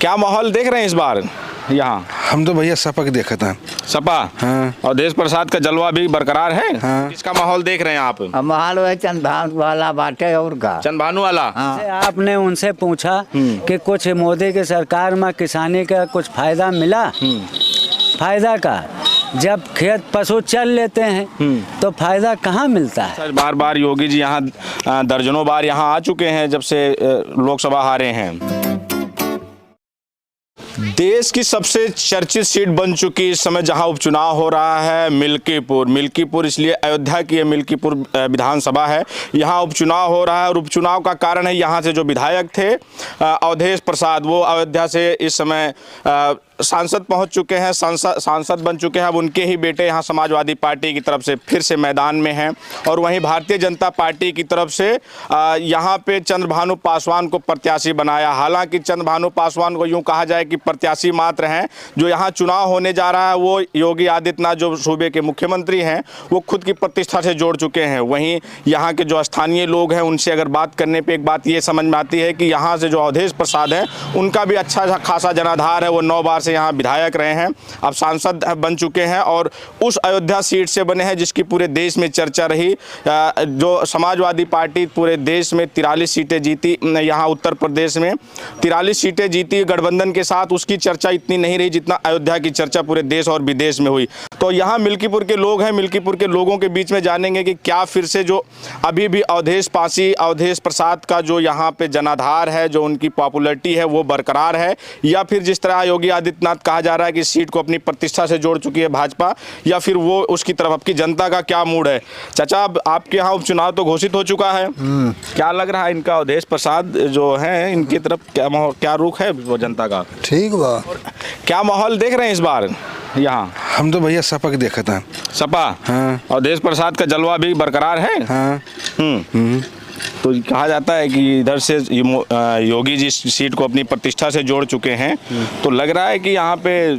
क्या माहौल देख रहे हैं इस बार यहाँ? हम तो भैया सपा के देखा था। सपा? हाँ। अवधेश प्रसाद का जलवा भी बरकरार है। हाँ। किसका माहौल देख रहे हैं आप? माहौल है चंद वाला बाटे और का चंदभानु वाला। हाँ। आपने उनसे पूछा कि कुछ मोदी की सरकार में किसानी का कुछ फायदा मिला? फायदा का जब खेत पशु चल लेते हैं तो फायदा कहाँ मिलता है? सर बार बार योगी जी यहाँ दर्जनों बार यहाँ आ चुके हैं जब से लोकसभा हारे हैं। देश की सबसे चर्चित सीट बन चुकी इस समय जहां उपचुनाव हो रहा है मिल्कीपुर इसलिए अयोध्या की मिल्कीपुर विधानसभा है। यहां उपचुनाव हो रहा है और उपचुनाव का कारण है यहां से जो विधायक थे अवधेश प्रसाद, वो अयोध्या से इस समय सांसद पहुंच चुके हैं, सांसद बन चुके हैं। अब उनके ही बेटे यहाँ समाजवादी पार्टी की तरफ से फिर से मैदान में हैं और वहीं भारतीय जनता पार्टी की तरफ से यहाँ पे चंद्रभानु पासवान को प्रत्याशी बनाया। हालांकि चंद्रभानु पासवान को यूँ कहा जाए कि प्रत्याशी मात्र हैं। जो यहाँ चुनाव होने जा रहा है वो योगी आदित्यनाथ जो सूबे के मुख्यमंत्री हैं वो खुद की प्रतिष्ठा से जोड़ चुके हैं। वहीं यहाँ के जो स्थानीय लोग हैं उनसे अगर बात करने पर एक बात ये समझ में आती है कि यहाँ से जो अवधेश प्रसाद हैं उनका भी अच्छा खासा जनाधार है। वो 9 बार यहाँ विधायक रहे हैं, अब सांसद बन चुके हैं और उस अयोध्या सीट से बने हैं जिसकी पूरे देश में चर्चा रही। जो समाजवादी पार्टी पूरे देश में 43 सीटें जीती, यहाँ उत्तर प्रदेश में 43 सीटें जीती गठबंधन के साथ, उसकी चर्चा इतनी नहीं रही जितना अयोध्या की चर्चा पूरे देश और विदेश में हुई। तो यहाँ मिल्कीपुर के लोग हैं, मिल्कीपुर के लोगों के बीच में जानेंगे कि क्या फिर से जो अभी भी अवधेश प्रसाद का जो यहाँ पे जनाधार है, जो उनकी पॉपुलैरिटी है वो बरकरार है, या फिर जिस तरह योगी आदित्यनाथ कहा जा रहा है कि सीट को अपनी प्रतिष्ठा से जोड़ चुकी है भाजपा, या फिर वो उसकी तरफ आपकी जनता का क्या मूड है? चाचा आपके यहाँ उपचुनाव तो घोषित हो चुका है, क्या लग रहा है इनका अवधेश प्रसाद जो है इनकी तरफ क्या रुख है वो जनता का? ठीक बा। क्या माहौल देख रहे हैं इस बार यहाँ? हम तो भैया सपा के देखा था। सपा? हाँ। अवधेश प्रसाद का जलवा भी बरकरार है। हाँ। तो कहा जाता है कि इधर से योगी जी सीट को अपनी प्रतिष्ठा से जोड़ चुके हैं, तो लग रहा है कि यहाँ पे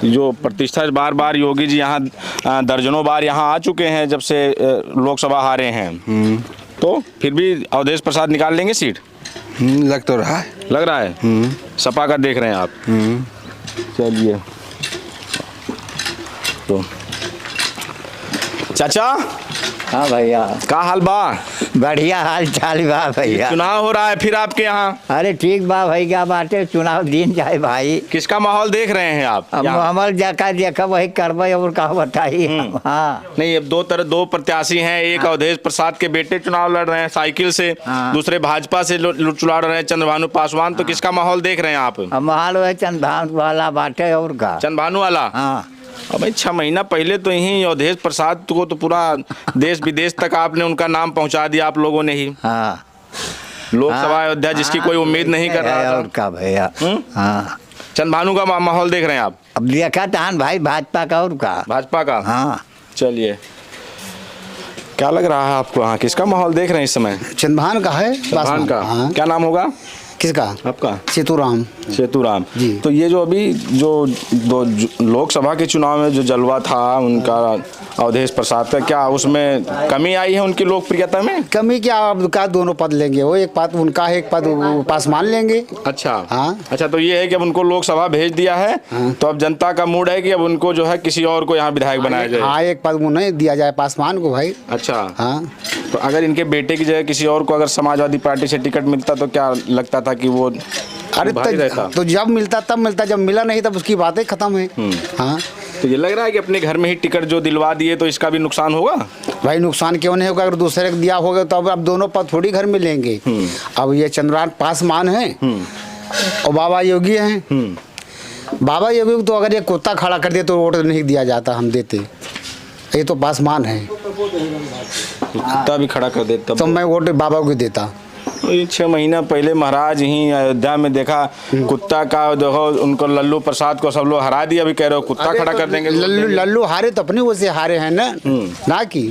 जो प्रतिष्ठा बार बार योगी जी यहाँ दर्जनों बार यहाँ आ चुके हैं जब से लोकसभा हारे हैं, तो फिर भी अवधेश प्रसाद निकाल लेंगे सीट? लग तो रहा है। लग रहा है। सपा का देख रहे हैं आप? चलिए तो चाचा। हाँ भैया। का हाल बा? बढ़िया हाल चाल बा भैया। चुनाव हो रहा है फिर आपके यहाँ? अरे ठीक बा भैया, बाटे चुनाव दिन जाए भाई। किसका माहौल देख रहे हैं आप? हमारे जगह देखा वही करवाई और कहा बताई। हाँ नहीं, अब दो प्रत्याशी हैं, एक अवधेश प्रसाद के बेटे चुनाव लड़ रहे हैं साइकिल से, दूसरे भाजपा से चुनाव लड़ रहे हैं चंद्रभानु पासवान। तो किसका माहौल देख रहे हैं आप? माहौल है चंद वाला बाटे और का चंद्रभानु वाला। हाँ। अब भाई 6 महीना पहले तो यही अवधेश प्रसाद को तो पूरा देश विदेश तक आपने उनका नाम पहुंचा दिया आप लोगों ने ही। हाँ। लोकसभा अयोध्या जिसकी कोई उम्मीद नहीं कर रहा था। और का भैया। हाँ। चंद्रभानु का माहौल देख रहे हैं आप? अब देखा तान भाई भाजपा का और का। भाजपा का? हाँ। चलिए, क्या लग रहा है आपको? हाँ, किसका माहौल देख रहे हैं इस समय? चंद्रभान का है। चंद्रभान का। हाँ। क्या नाम होगा किसका? आपका? सेतुराम। सेतुराम जी। तो ये जो अभी जो लोकसभा के चुनाव में जो जलवा था उनका अवधेश प्रसाद का, क्या उसमें कमी आई है उनकी लोकप्रियता में? कमी क्या, अब का दोनों पद लेंगे, वो एक पद उनका है, एक पद पासवान लेंगे। अच्छा। हाँ। अच्छा, तो ये है कि अब उनको लोकसभा भेज दिया है। हाँ। तो अब जनता का मूड है कि अब उनको जो है किसी और को यहाँ विधायक बनाया जाए। हाँ, एक पद उन्हें दिया जाए पासवान को भाई। अच्छा। हाँ। तो अगर इनके बेटे की जगह किसी और को अगर समाजवादी पार्टी से टिकट मिलता तो क्या लगता था कि वो अरे तो जब मिलता तब मिलता, जब मिला नहीं तब उसकी बातें खत्म है। हाँ। तो ये लग रहा है कि अपने घर में ही टिकट जो दिलवा दिए तो इसका भी नुकसान होगा? भाई नुकसान क्यों नहीं होगा, अगर दूसरे को दिया होगा तो अब दोनों पद थोड़ी घर में लेंगे। अब ये चंद्रभानु पासवान है और बाबा योगी हैं। बाबा योगी को तो अगर ये कुत्ता खड़ा कर दे तो वोट नहीं दिया जाता, हम देते। ये तो पासवान है, कुत्ता भी खड़ा कर देता तो मैं वोट बाबा को देता। 6 महीना पहले महाराज ही अयोध्या में देखा कुत्ता का, देखो उनको लल्लू प्रसाद को सब लोग हरा दिया, अभी कह रहे हो कुत्ता खड़ा कर देंगे। लल्लू हारे तो अपनी वजह से हारे हैं ना कि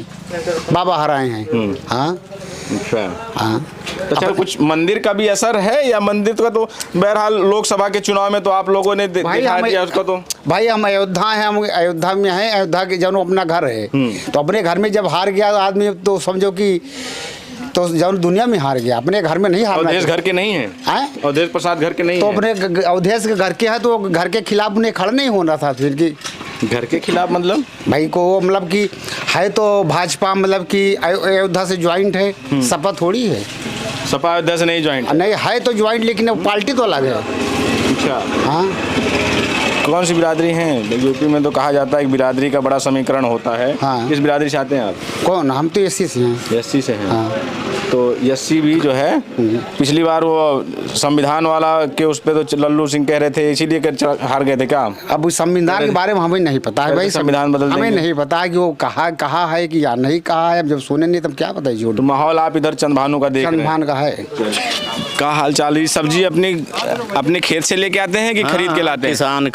बाबा हराए हैं। हाँ। अच्छा। हाँ। तो चल कुछ मंदिर का भी असर है, या मंदिर का तो बहरहाल लोकसभा के चुनाव में तो आप लोगों ने दिखा दिया उसको। तो भाई हम अयोध्या हैं, हम अयोध्या में हैं, अयोध्या के जनो अपना घर है, तो अपने घर में जब हार गया आदमी तो समझो कि तो जब दुनिया में हार गया, अपने घर में नहीं हारना। अवधेश घर के नहीं है, आए? अवधेश प्रसाद घर के नहीं तो है। अपने अवधेश के घर के है तो घर के खिलाफ उन्हें खड़ा नहीं होना था फिर की घर के खिलाफ मतलब भाई को, मतलब कि है तो भाजपा, मतलब कि अयोध्या से ज्वाइंट है, सपा थोड़ी है। सपा अयोध्या से नहीं ज्वाइंट? नहीं है तो ज्वाइंट, लेकिन अब पार्टी तो अलग है। अच्छा, हाँ, कौन सी बिरादरी हैं? यूपी में तो कहा जाता है कि बिरादरी का बड़ा समीकरण होता है। हाँ। किस बिरादरी से आते हैं आप? कौन? हम तो एससी से हैं। एससी से हैं। हाँ। तो एससी भी जो है पिछली बार वो संविधान वाला के उस पे तो लल्लू सिंह कह रहे थे, इसीलिए हार गए थे क्या? अब उस संविधान के बारे में हमें नहीं पता है भाई, संविधान बदल हमें देंगे। नहीं पता है कि वो कहा है कि या नहीं कहा है। अब जब सुने नहीं तब क्या पता है। तो माहौल आप इधर चंदभानु का देख रहे हैं। चंदभान का है। का हाल चाल? ये सब्जी अपने खेत से लेके आते हैं कि खरीद के लाते हैं? किसान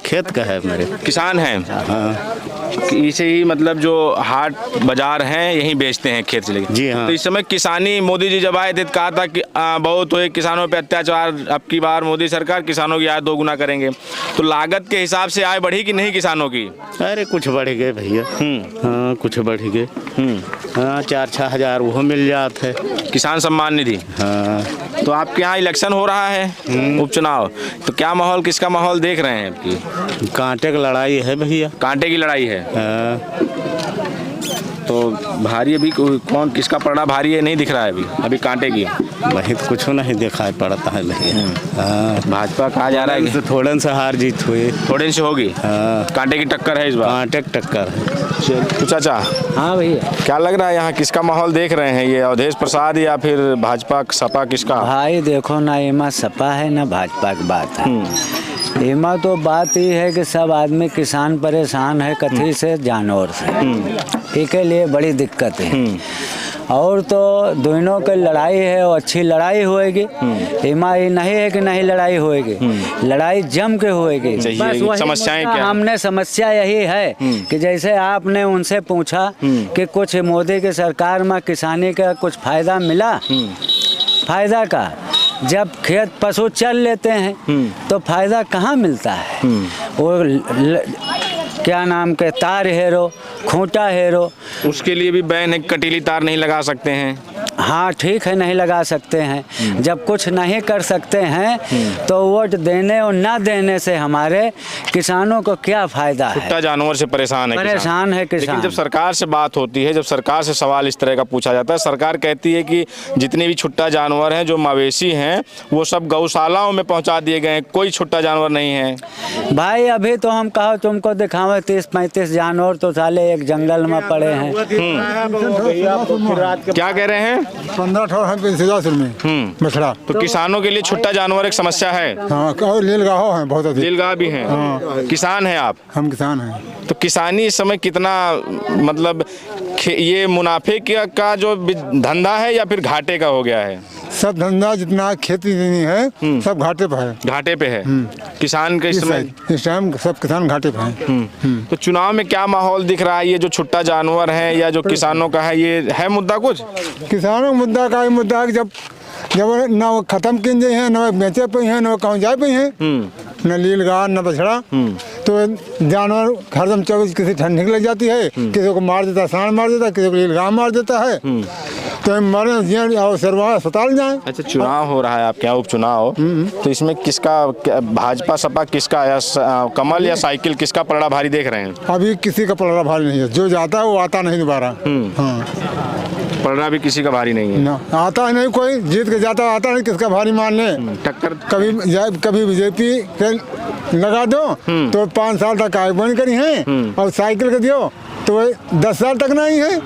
खेत का है मेरे। किसान हैं? इसे ही मतलब जो हाट बाजार हैं यहीं बेचते हैं खेत से लेके? जी हाँ। तो इस समय किसानी, मोदी जी जब आए थे तो कहा था कि बहुत हुए किसानों पे अत्याचार, अब की बार मोदी सरकार किसानों की आय 2 गुना करेंगे। तो लागत के हिसाब से आय बढ़ी कि नहीं किसानों की? अरे कुछ बढ़ गए भैया। हाँ, कुछ बढ़ गए। हाँ, 4-6 हजार वो मिल जाते है। किसान सम्मान निधि। हाँ। तो आपके यहाँ इलेक्शन हो रहा है, उपचुनाव, तो क्या माहौल, किसका माहौल देख रहे हैं आपकी? कांटे की लड़ाई है भैया। कांटे की लड़ाई है। हाँ। तो भारी अभी कौन, किसका पड़ा भारी है नहीं दिख रहा है अभी कांटे की? वही तो कुछ नहीं दिखाई पड़ता है भैया। हाँ। भाजपा कहा जा रहा है कि थोड़े से हार जीत हुई। थोड़े से होगी। हाँ। कांटे की टक्कर है इस बार। कांटे की टक्कर है। तो चाचा, हाँ भैया, क्या लग रहा है यहाँ किसका माहौल देख रहे हैं? ये अवधेश प्रसाद या फिर भाजपा सपा, किसका? भाई देखो ना, एमा सपा है ना भाजपा की बात है। एमा तो बात ये है कि सब आदमी किसान परेशान है कथी से, जानवर से। एक लिए बड़ी दिक्कत है। और तो दोनों की लड़ाई है और अच्छी लड़ाई होएगी। एमा ये नहीं है कि नहीं लड़ाई होएगी, लड़ाई जम के होएगी। चाहिए। बस वही समस्याएं मुद्दा, क्या? हमने समस्या यही है कि जैसे आपने उनसे पूछा कि कुछ मोदी की सरकार में किसानी का कुछ फायदा मिला, फायदा का जब खेत पशु चल लेते हैं तो फायदा कहाँ मिलता है? वो क्या नाम के तार हेरो, खूंटा हेरो, उसके लिए भी बैन है, कटीली तार नहीं लगा सकते हैं। हाँ ठीक है, नहीं लगा सकते हैं। जब कुछ नहीं कर सकते हैं तो वोट देने और ना देने से हमारे किसानों को क्या फायदा है? छुट्टा जानवर से परेशान है परेशान है लेकिन किसान। जब सरकार से बात होती है, जब सरकार से सवाल इस तरह का पूछा जाता है, सरकार कहती है कि जितने भी छुट्टा जानवर हैं, जो मवेशी हैं, वो सब गौशालाओं में पहुंचा दिए गए हैं, कोई छुट्टा जानवर नहीं है। भाई अभी तो हम कहो तुमको दिखावे 30-35 जानवर तो साले एक जंगल में पड़े हैं। क्या कह रहे हैं? 15-18 में बछड़ा। तो किसानों के लिए छुट्टा जानवर एक समस्या है। हाँ, और नीलगाहों हैं बहुत अधिक। नीलगाह भी हैं। किसान हैं आप? हम किसान हैं। तो किसानी इस समय कितना, मतलब ये मुनाफे का जो धंधा है या फिर घाटे का हो गया है? सब धंधा जितना खेती नहीं है सब घाटे पे है। घाटे पे है किसान के इस समय। इस टाइम सब किसान घाटे पे हैं। तो चुनाव में क्या माहौल दिख रहा है? ये जो छुट्टा जानवर है या जो किसानों का है, ये है मुद्दा कुछ? किसानों का मुद्दा का मुद्दा है कि जब ना वो खत्म किन जाए हैं, ना बेचे पे हैं, ना कहीं जाए पे हैं, न नीलगाह न बछड़ा। तो जानवर हरदम 24 किसी ठंडी लग जाती है, किसी को मार देता है, सांड मार देता है, किसी को नीलगाह मार देता है, तो मरे और सरवा अस्पताल जाए। अच्छा, चुनाव हो रहा है आपके यहाँ, उपचुनाव, तो इसमें किसका, भाजपा सपा किसका, या कमल या साइकिल, किसका पलड़ा भारी देख रहे हैं? अभी किसी का पलड़ा भारी नहीं है, जो जाता है वो आता नहीं दोबारा। हाँ, पलड़ा भी किसी का भारी नहीं है। ना आता है नहीं, कोई जीत के जाता आता नहीं, किसका भारी मान ले। टक्कर कभी बीजेपी के लगा दो तो 5 साल तक आय बंद करी है, और साइकिल के दियो तो 10 साल तक नहीं है,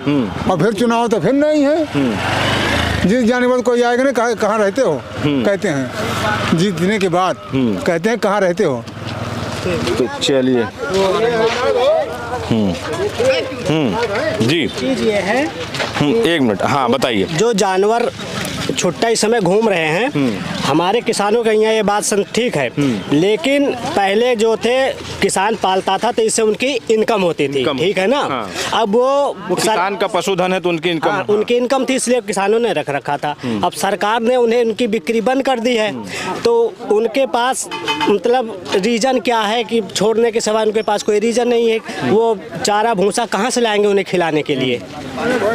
और फिर चुनाव तो फिर नहीं है। जीत जाने के बाद कोई आएगा ना, कहाँ रहते हो कहते हैं, जीतने के बाद कहते हैं कहाँ रहते हो। तो चलिए, जी चीज ये है, 1 मिनट, हाँ बताइए। जो जानवर छुट्टा इस समय घूम रहे हैं हमारे किसानों के यहाँ ये बात ठीक है, लेकिन पहले जो थे किसान पालता था तो इससे उनकी इनकम होती थी, ठीक है ना। हाँ। अब वो किसान का पशुधन है तो उनकी इनकम, उनकी इनकम थी इसलिए किसानों ने रख रखा था। अब सरकार ने उन्हें उनकी बिक्री बंद कर दी है, तो उनके पास मतलब रीजन क्या है कि छोड़ने के सिवा उनके पास कोई रीजन नहीं है। वो चारा भूसा कहाँ से लाएंगे उन्हें खिलाने के लिए,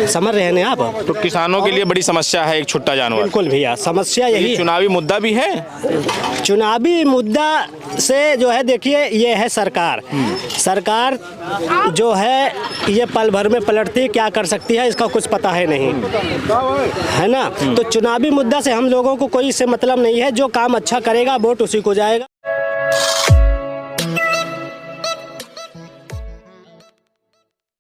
समझ रहे हैं आप। तो किसानों के लिए बड़ी समस्या है एक छुट्टा जानवर। बिल्कुल भैया, समस्या यही है। चुनावी मुद्दा भी है, चुनावी मुद्दा से जो है देखिए ये है सरकार जो है ये पल भर में पलटती क्या कर सकती है इसका कुछ पता है नहीं, है ना। तो चुनावी मुद्दा से हम लोगों को कोई इससे मतलब नहीं है, जो काम अच्छा करेगा वोट उसी को जाएगा।